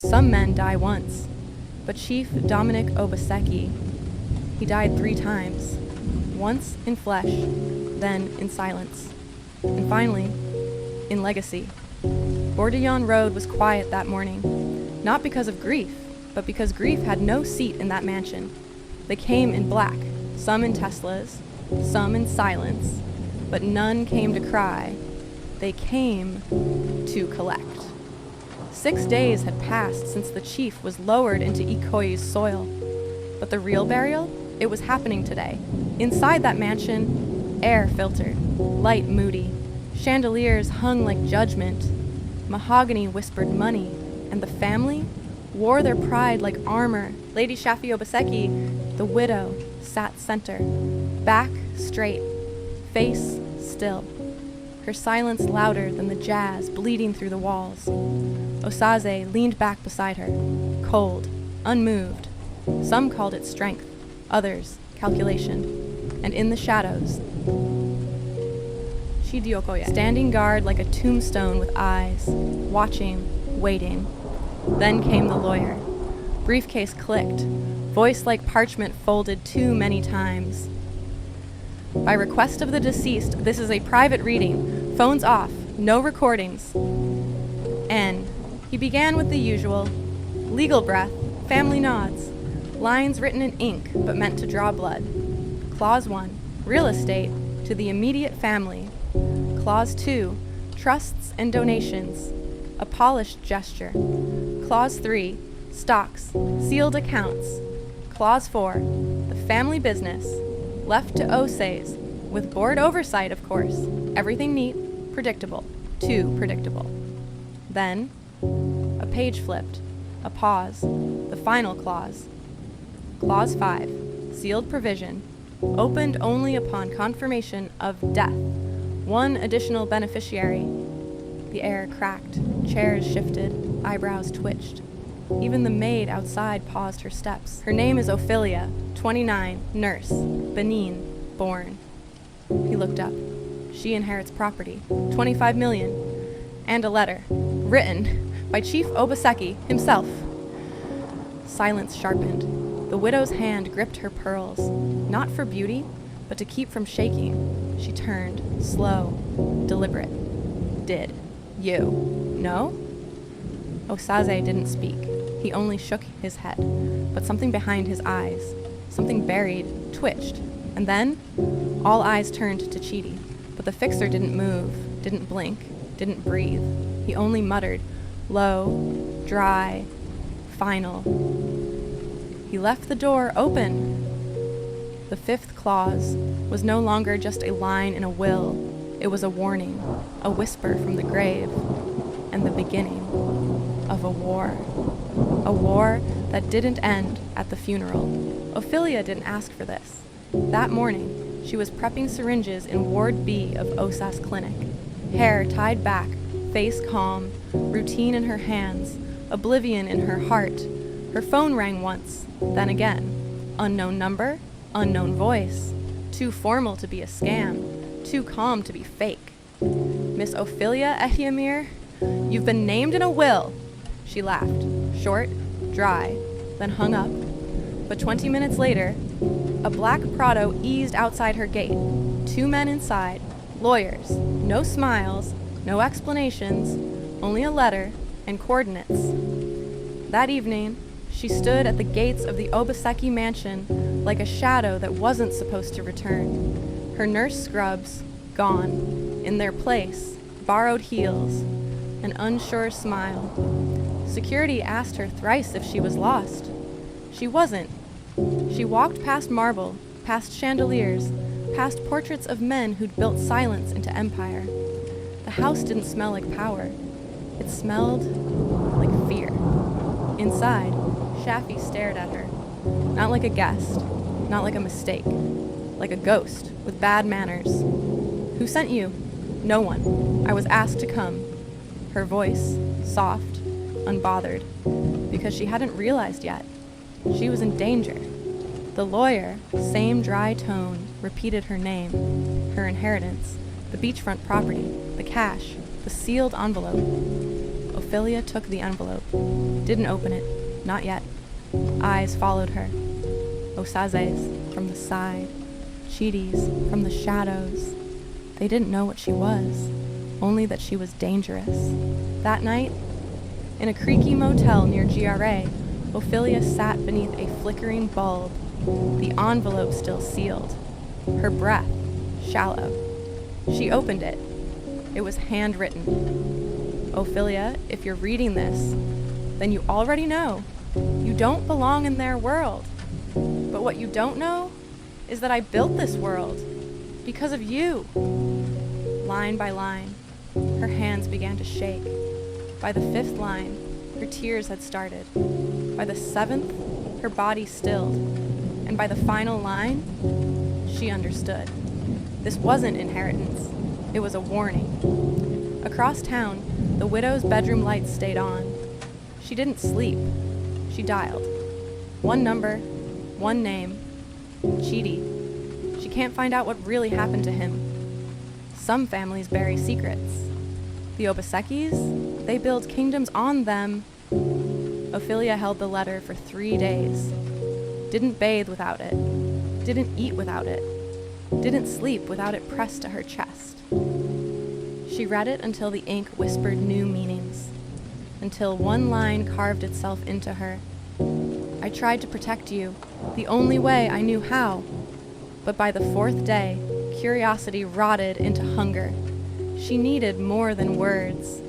Some men die once, but Chief Dominic Obaseki, he died 3 times, once in flesh, then in silence, and finally, in legacy. Bourdillon Road was quiet that morning, not because of grief, but because grief had no seat in that mansion. They came in black, some in Teslas, some in silence, but none came to cry. They came to collect. 6 days had passed since the chief was lowered into Ikoyi's soil. But the real burial? It was happening today. Inside that mansion, air filtered, light moody. Chandeliers hung like judgment. Mahogany whispered money, and the family wore their pride like armor. Lady Shafi Obaseki, the widow, sat center, back straight, face still. Her silence louder than the jazz bleeding through the walls. Osaze leaned back beside her, cold, unmoved. Some called it strength, others calculation. And in the shadows, Shidiokoye, standing guard like a tombstone with eyes, watching, waiting. Then came the lawyer. Briefcase clicked, voice like parchment folded too many times. By request of the deceased, this is a private reading. Phones off, no recordings. N. He began with the usual. Legal breath, family nods. Lines written in ink, but meant to draw blood. Clause 1, real estate, to the immediate family. Clause 2, trusts and donations, a polished gesture. Clause 3, stocks, sealed accounts. Clause 4, the family business, left to Osaze, with board oversight, of course. Everything neat, predictable, too predictable. Then, a page flipped, a pause, the final clause. Clause 5, sealed provision, opened only upon confirmation of death. One additional beneficiary. The air cracked, chairs shifted, eyebrows twitched. Even the maid outside paused her steps. Her name is Ophelia, 29, nurse, Benin, born. He looked up. She inherits property, 25 million, and a letter, written by Chief Obaseki himself. Silence sharpened. The widow's hand gripped her pearls, not for beauty, but to keep from shaking. She turned, slow, deliberate. Did you know? Osaze didn't speak. He only shook his head, but something behind his eyes, something buried, twitched, and then all eyes turned to Chidi. But the fixer didn't move, didn't blink, didn't breathe. He only muttered, low, dry, final. He left the door open. The 5th clause was no longer just a line in a will. It was a warning, a whisper from the grave, and the beginning of a war. A war that didn't end at the funeral. Ophelia didn't ask for this. That morning, she was prepping syringes in Ward B of OSAS Clinic. Hair tied back, face calm, routine in her hands, oblivion in her heart. Her phone rang once, then again. Unknown number, unknown voice. Too formal to be a scam, too calm to be fake. Miss Ophelia Ehiamir, you've been named in a will. She laughed, short, dry, then hung up. But 20 minutes later, a black Prado eased outside her gate. 2 men inside, lawyers, no smiles, no explanations, only a letter and coordinates. That evening, she stood at the gates of the Obaseki mansion like a shadow that wasn't supposed to return. Her nurse scrubs, gone. In their place, borrowed heels, an unsure smile. Security asked her thrice if she was lost. She wasn't. She walked past marble, past chandeliers, past portraits of men who'd built silence into empire. The house didn't smell like power. It smelled like fear. Inside, Shafi stared at her. Not like a guest, not like a mistake, like a ghost with bad manners. Who sent you? No one. I was asked to come. Her voice, soft, unbothered, because she hadn't realized yet. She was in danger. The lawyer, same dry tone, repeated her name, her inheritance, the beachfront property, the cash, the sealed envelope. Ophelia took the envelope. Didn't open it. Not yet. Eyes followed her. Osazes from the side. Chidis from the shadows. They didn't know what she was, only that she was dangerous. That night, in a creaky motel near GRA, Ophelia sat beneath a flickering bulb, the envelope still sealed, her breath shallow. She opened it. It was handwritten. Ophelia, if you're reading this, then you already know. You don't belong in their world. But what you don't know is that I built this world because of you. Line by line, her hands began to shake. By the 5th line, her tears had started. By the 7th, her body stilled. And by the final line, she understood. This wasn't inheritance. It was a warning. Across town, the widow's bedroom lights stayed on. She didn't sleep. She dialed. One number, one name. Chidi. She can't find out what really happened to him. Some families bury secrets. The Obasekis, they build kingdoms on them. Ophelia held the letter for 3 days. Didn't bathe without it. Didn't eat without it. Didn't sleep without it pressed to her chest. She read it until the ink whispered new meanings, until one line carved itself into her. I tried to protect you, the only way I knew how. But by the 4th day, curiosity rotted into hunger. She needed more than words.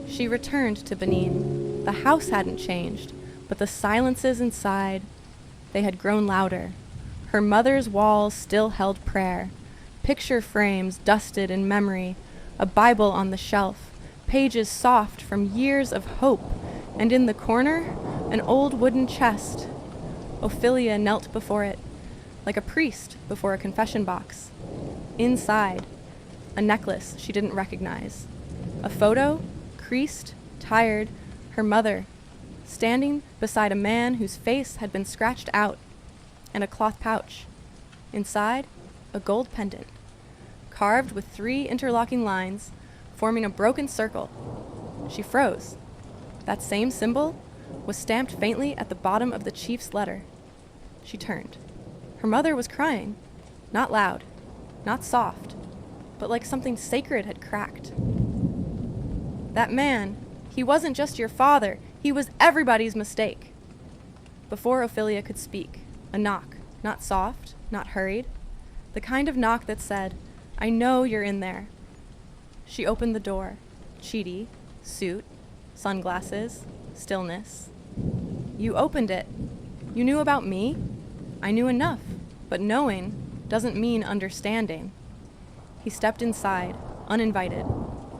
She returned to Benin. The house hadn't changed, but the silences inside, they had grown louder. Her mother's walls still held prayer. Picture frames dusted in memory, a Bible on the shelf, pages soft from years of hope, and in the corner, an old wooden chest. Ophelia knelt before it, like a priest before a confession box. Inside, a necklace she didn't recognize. A photo, creased, tired, her mother, standing beside a man whose face had been scratched out, and a cloth pouch. Inside, a gold pendant, carved with 3 interlocking lines, forming a broken circle. She froze. That same symbol was stamped faintly at the bottom of the chief's letter. She turned. Her mother was crying, not loud, not soft, but like something sacred had cracked. That man, he wasn't just your father, he was everybody's mistake. Before Ophelia could speak, a knock, not soft, not hurried, the kind of knock that said, I know you're in there. She opened the door. Chidi, suit, sunglasses, stillness. You opened it. You knew about me? I knew enough, but knowing doesn't mean understanding. He stepped inside, uninvited,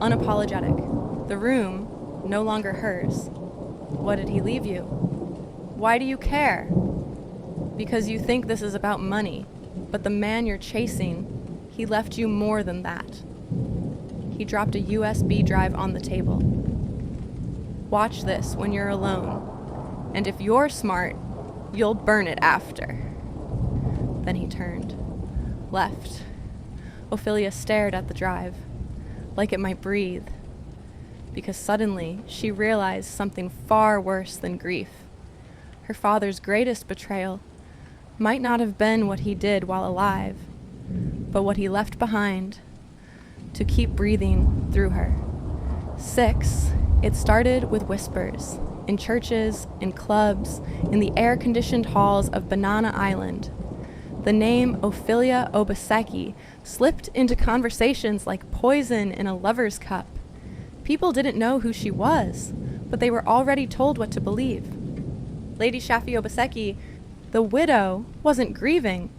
unapologetic. The room, no longer hers. What did he leave you? Why do you care? Because you think this is about money, but the man you're chasing, he left you more than that. He dropped a USB drive on the table. Watch this when you're alone, and if you're smart, you'll burn it after. Then he turned, left. Ophelia stared at the drive, like it might breathe, because suddenly she realized something far worse than grief. Her father's greatest betrayal might not have been what he did while alive, but what he left behind to keep breathing through her. 6, it started with whispers, in churches, in clubs, in the air-conditioned halls of Banana Island. The name Ophelia Obaseki slipped into conversations like poison in a lover's cup. People didn't know who she was, but they were already told what to believe. Lady Shafi Obaseki, the widow, wasn't grieving.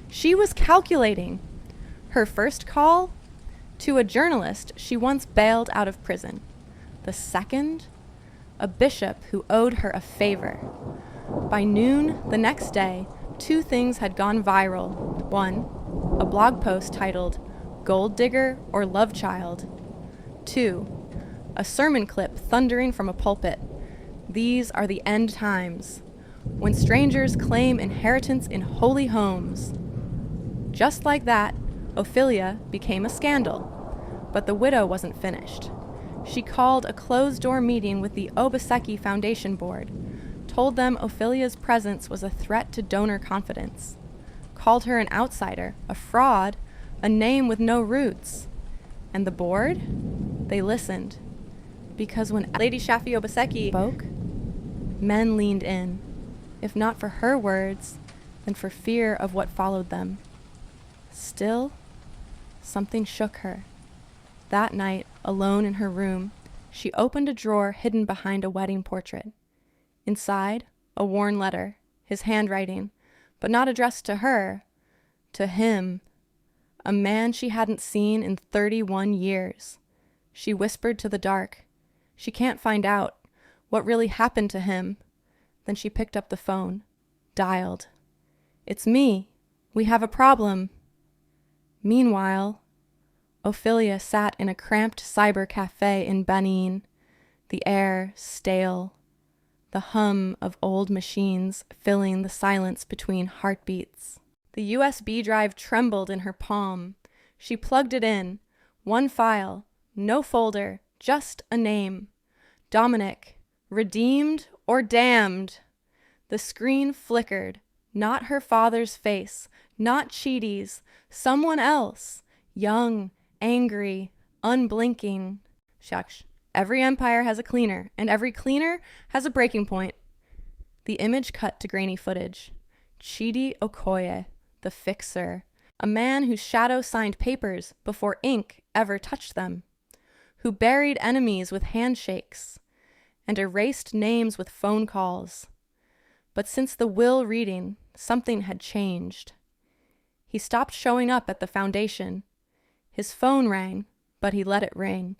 She was calculating. Her first call? To a journalist she once bailed out of prison. The second? A bishop who owed her a favor. By noon the next day, 2 things had gone viral. 1, a blog post titled, Gold Digger or Love Child. 2, a sermon clip thundering from a pulpit. These are the end times, when strangers claim inheritance in holy homes. Just like that, Ophelia became a scandal. But the widow wasn't finished. She called a closed-door meeting with the Obaseki Foundation Board, told them Ophelia's presence was a threat to donor confidence, called her an outsider, a fraud, a name with no roots. And the board? They listened. Because when Lady Shafi Obaseki spoke, men leaned in, if not for her words, then for fear of what followed them. Still, something shook her. That night, alone in her room, she opened a drawer hidden behind a wedding portrait. Inside, a worn letter, his handwriting, but not addressed to her, to him, a man she hadn't seen in 31 years. She whispered to the dark. She can't find out what really happened to him. Then she picked up the phone, dialed. "It's me. We have a problem." Meanwhile, Ophelia sat in a cramped cyber cafe in Benin, the air stale, the hum of old machines filling the silence between heartbeats. The USB drive trembled in her palm. She plugged it in. One file, no folder, just a name. Dominic, redeemed or damned. The screen flickered. Not her father's face, not Chidi's, someone else, young, angry, unblinking. Shucks. Every empire has a cleaner, and every cleaner has a breaking point. The image cut to grainy footage. Chidi Okoye, the fixer, a man whose shadow signed papers before ink ever touched them, who buried enemies with handshakes and erased names with phone calls. But since the will reading, something had changed. He stopped showing up at the foundation. His phone rang, but he let it ring.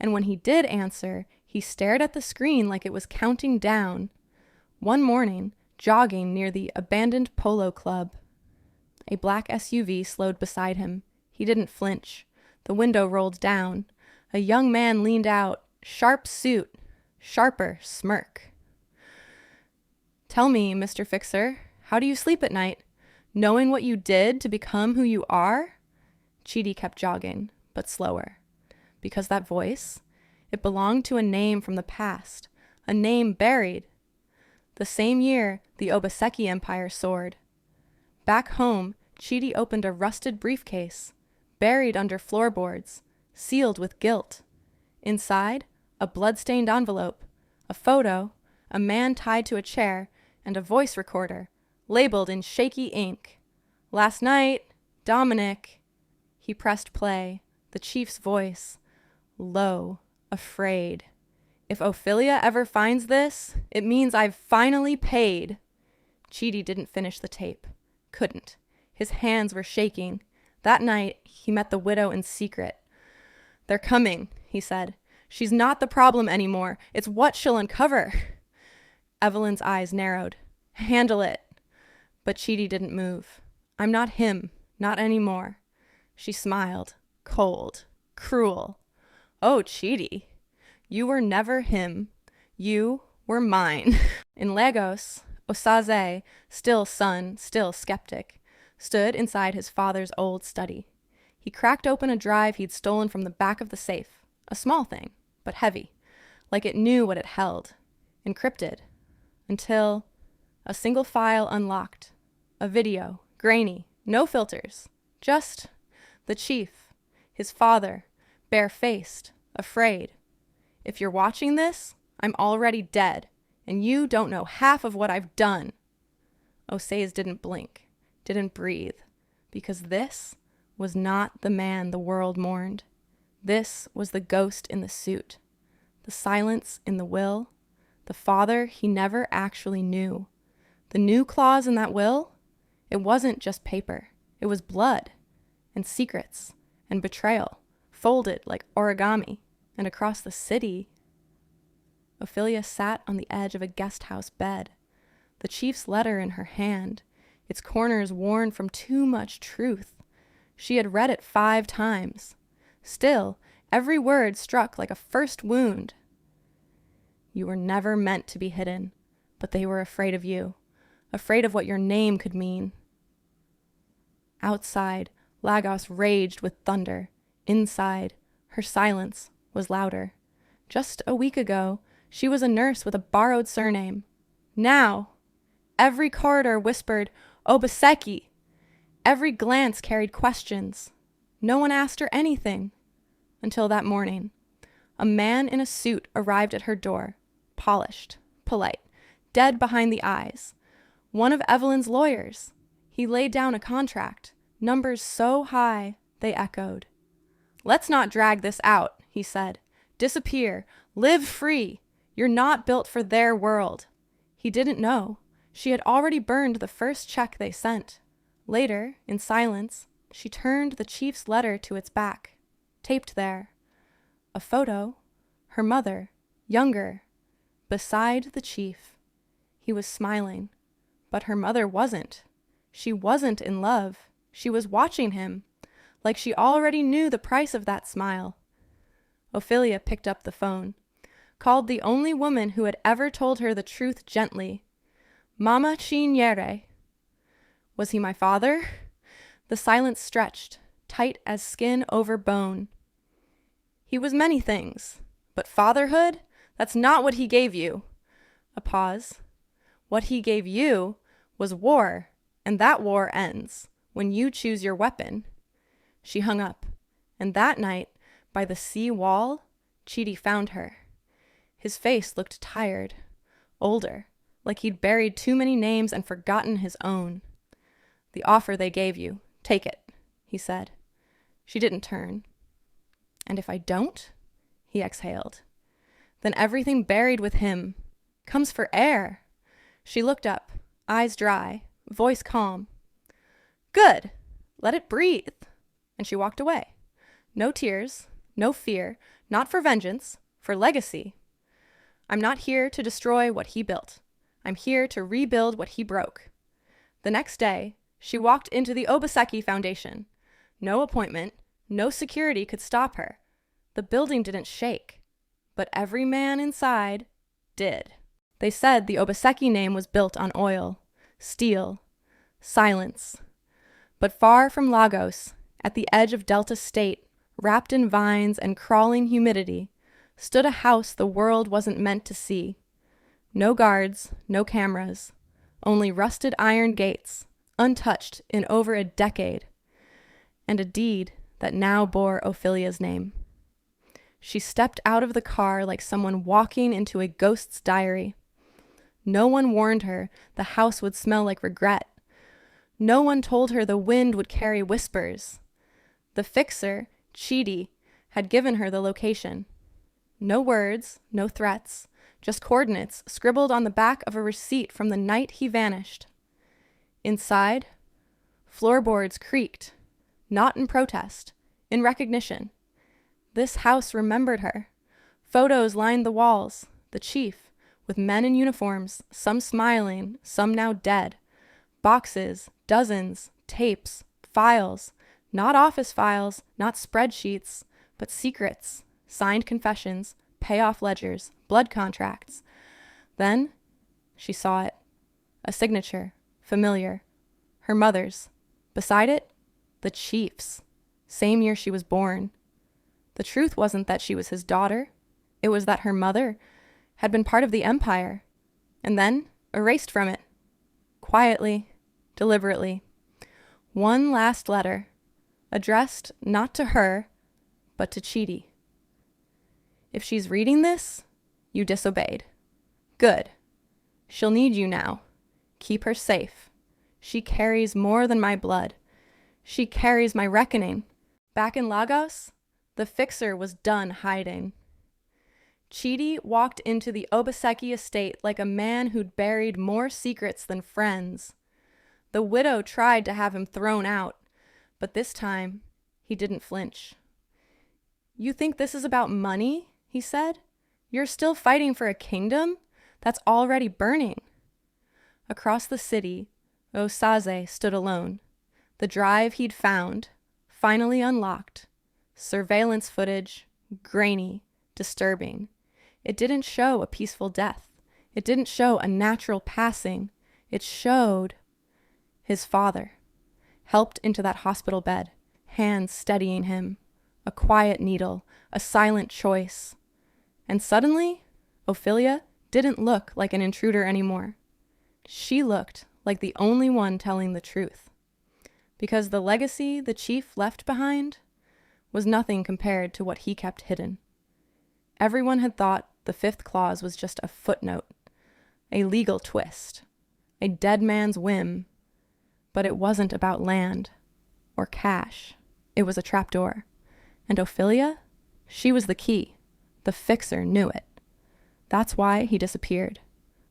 And when he did answer, he stared at the screen like it was counting down. One morning, jogging near the abandoned polo club, a black SUV slowed beside him. He didn't flinch. The window rolled down. A young man leaned out, sharp suit, sharper smirk. "Tell me, Mr. Fixer, how do you sleep at night, knowing what you did to become who you are?" Chidi kept jogging, but slower. Because that voice, it belonged to a name from the past, a name buried. The same year, the Obaseki Empire soared. Back home, Chidi opened a rusted briefcase, buried under floorboards, sealed with guilt. Inside, a blood-stained envelope, a photo, a man tied to a chair, and a voice recorder, labeled in shaky ink. "Last night, Dominic." He pressed play, the chief's voice, low, afraid. "If Ophelia ever finds this, it means I've finally paid." Chidi didn't finish the tape. Couldn't. His hands were shaking. That night, he met the widow in secret. "They're coming," he said. "She's not the problem anymore. It's what she'll uncover." Evelyn's eyes narrowed. "Handle it." But Chidi didn't move. "I'm not him. Not anymore." She smiled. Cold. Cruel. "Oh, Chidi. You were never him. You were mine." In Lagos, Osaze, still son, still skeptic, stood inside his father's old study. He cracked open a drive he'd stolen from the back of the safe. A small thing, but heavy, like it knew what it held. Encrypted. Until a single file unlocked. A video, grainy, no filters. Just the chief, his father, bare-faced, afraid. "If you're watching this, I'm already dead, and you don't know half of what I've done." Osaze didn't blink, didn't breathe, because this was not the man the world mourned. This was the ghost in the suit, the silence in the will, the father he never actually knew. The new clause in that will, it wasn't just paper. It was blood, and secrets, and betrayal, folded like origami, and across the city. Ophelia sat on the edge of a guest house bed, the chief's letter in her hand, its corners worn from too much truth. She had read it 5 times. Still, every word struck like a first wound. "You were never meant to be hidden, but they were afraid of you, afraid of what your name could mean." Outside, Lagos raged with thunder. Inside, her silence was louder. Just a week ago, she was a nurse with a borrowed surname. Now, every corridor whispered, Obaseki. Every glance carried questions. No one asked her anything. Until that morning. A man in a suit arrived at her door, polished, polite, dead behind the eyes. One of Evelyn's lawyers. He laid down a contract, numbers so high they echoed. "Let's not drag this out," he said. "Disappear. Live free. You're not built for their world." He didn't know. She had already burned the first check they sent. Later, in silence, she turned the chief's letter to its back, taped there. A photo, her mother, younger, beside the chief. He was smiling, but her mother wasn't. She wasn't in love. She was watching him, like she already knew the price of that smile. Ophelia picked up the phone, called the only woman who had ever told her the truth gently. Mama Chinyere. Was he my father? The silence stretched, tight as skin over bone. He was many things, but fatherhood? That's not what he gave you. A pause. What he gave you was war, and that war ends when you choose your weapon. She hung up, and that night, by the sea wall, Chidi found her. His face looked tired, older, like he'd buried too many names and forgotten his own. "The offer they gave you, take it," he said. She didn't turn. "And if I don't?" he exhaled. "Then everything buried with him comes for air." She looked up, eyes dry, voice calm. "Good. Let it breathe." And she walked away. No tears, no fear, not for vengeance, for legacy. "I'm not here to destroy what he built. I'm here to rebuild what he broke." The next day, she walked into the Obaseki Foundation. No appointment, no security could stop her. The building didn't shake, but every man inside did. They said the Obaseki name was built on oil, steel, silence. But far from Lagos, at the edge of Delta State, wrapped in vines and crawling humidity, stood a house the world wasn't meant to see. No guards, no cameras, only rusted iron gates, untouched in over a decade, and a deed that now bore Ophelia's name. She stepped out of the car like someone walking into a ghost's diary. No one warned her the house would smell like regret. No one told her the wind would carry whispers. The fixer, Chidi, had given her the location. No words, no threats, just coordinates scribbled on the back of a receipt from the night he vanished. Inside, floorboards creaked, not in protest, in recognition. This house remembered her. Photos lined the walls, the chief, with men in uniforms, some smiling, some now dead. Boxes, dozens, tapes, files, not office files, not spreadsheets, but secrets, signed confessions, payoff ledgers, blood contracts. Then she saw it. A signature, familiar. Her mother's. Beside it, the chief's. Same year she was born. The truth wasn't that she was his daughter. It was that her mother had been part of the empire, and then erased from it. Quietly, deliberately. One last letter, addressed not to her, but to Chidi. "If she's reading this, you disobeyed. Good. She'll need you now. Keep her safe. She carries more than my blood. She carries my reckoning." Back in Lagos, the fixer was done hiding. Chidi walked into the Obaseki estate like a man who'd buried more secrets than friends. The widow tried to have him thrown out, but this time he didn't flinch. "You think this is about money?" he said. "You're still fighting for a kingdom that's already burning." Across the city, Osaze stood alone. The drive he'd found, finally unlocked. Surveillance footage, grainy, disturbing. It didn't show a peaceful death. It didn't show a natural passing. It showed his father, helped into that hospital bed, hands steadying him, a quiet needle, a silent choice. And suddenly, Ophelia didn't look like an intruder anymore. She looked like the only one telling the truth. Because the legacy the chief left behind was nothing compared to what he kept hidden. Everyone had thought the fifth clause was just a footnote, a legal twist, a dead man's whim, but it wasn't about land or cash. It was a trapdoor. And Ophelia, she was the key. The fixer knew it. That's why he disappeared.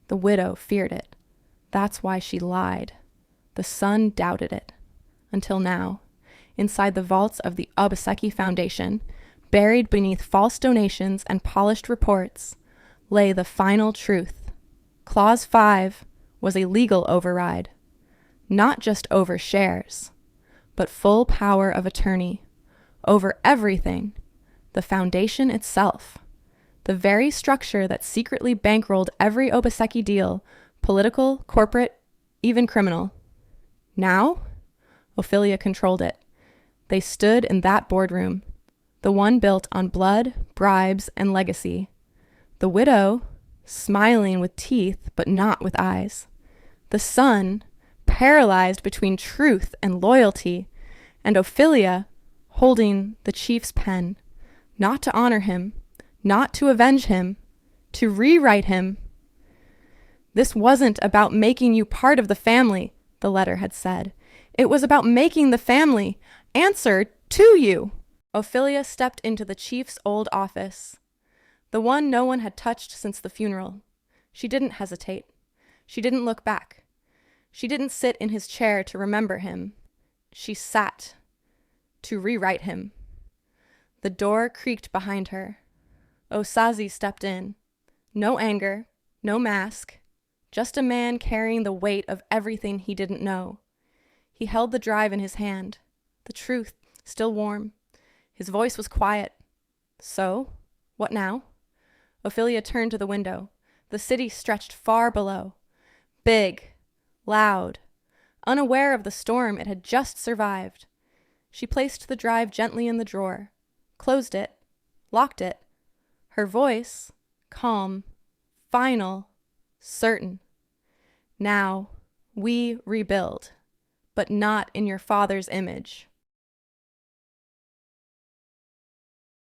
The widow feared it. That's why she lied. The son doubted it. Until now, inside the vaults of the Obaseki Foundation, buried beneath false donations and polished reports, lay the final truth. Clause 5 was a legal override, not just over shares, but full power of attorney over everything, the foundation itself, the very structure that secretly bankrolled every Obaseki deal, political, corporate, even criminal. Now, Ophelia controlled it. They stood in that boardroom, the one built on blood, bribes, and legacy. The widow, smiling with teeth but not with eyes. The son, paralyzed between truth and loyalty, and Ophelia holding the chief's pen, not to honor him, not to avenge him, to rewrite him. This wasn't about making you part of the family, the letter had said. It was about making the family answer to you. Ophelia stepped into the chief's old office, the one no one had touched since the funeral. She didn't hesitate. She didn't look back. She didn't sit in his chair to remember him. She sat to rewrite him. The door creaked behind her. Osazi stepped in. No anger, no mask, just a man carrying the weight of everything he didn't know. He held the drive in his hand, the truth still warm. His voice was quiet. So, what now? Ophelia turned to the window. The city stretched far below. Big, loud, unaware of the storm it had just survived. She placed the drive gently in the drawer, closed it, locked it. Her voice, calm, final, certain. Now, we rebuild, but not in your father's image.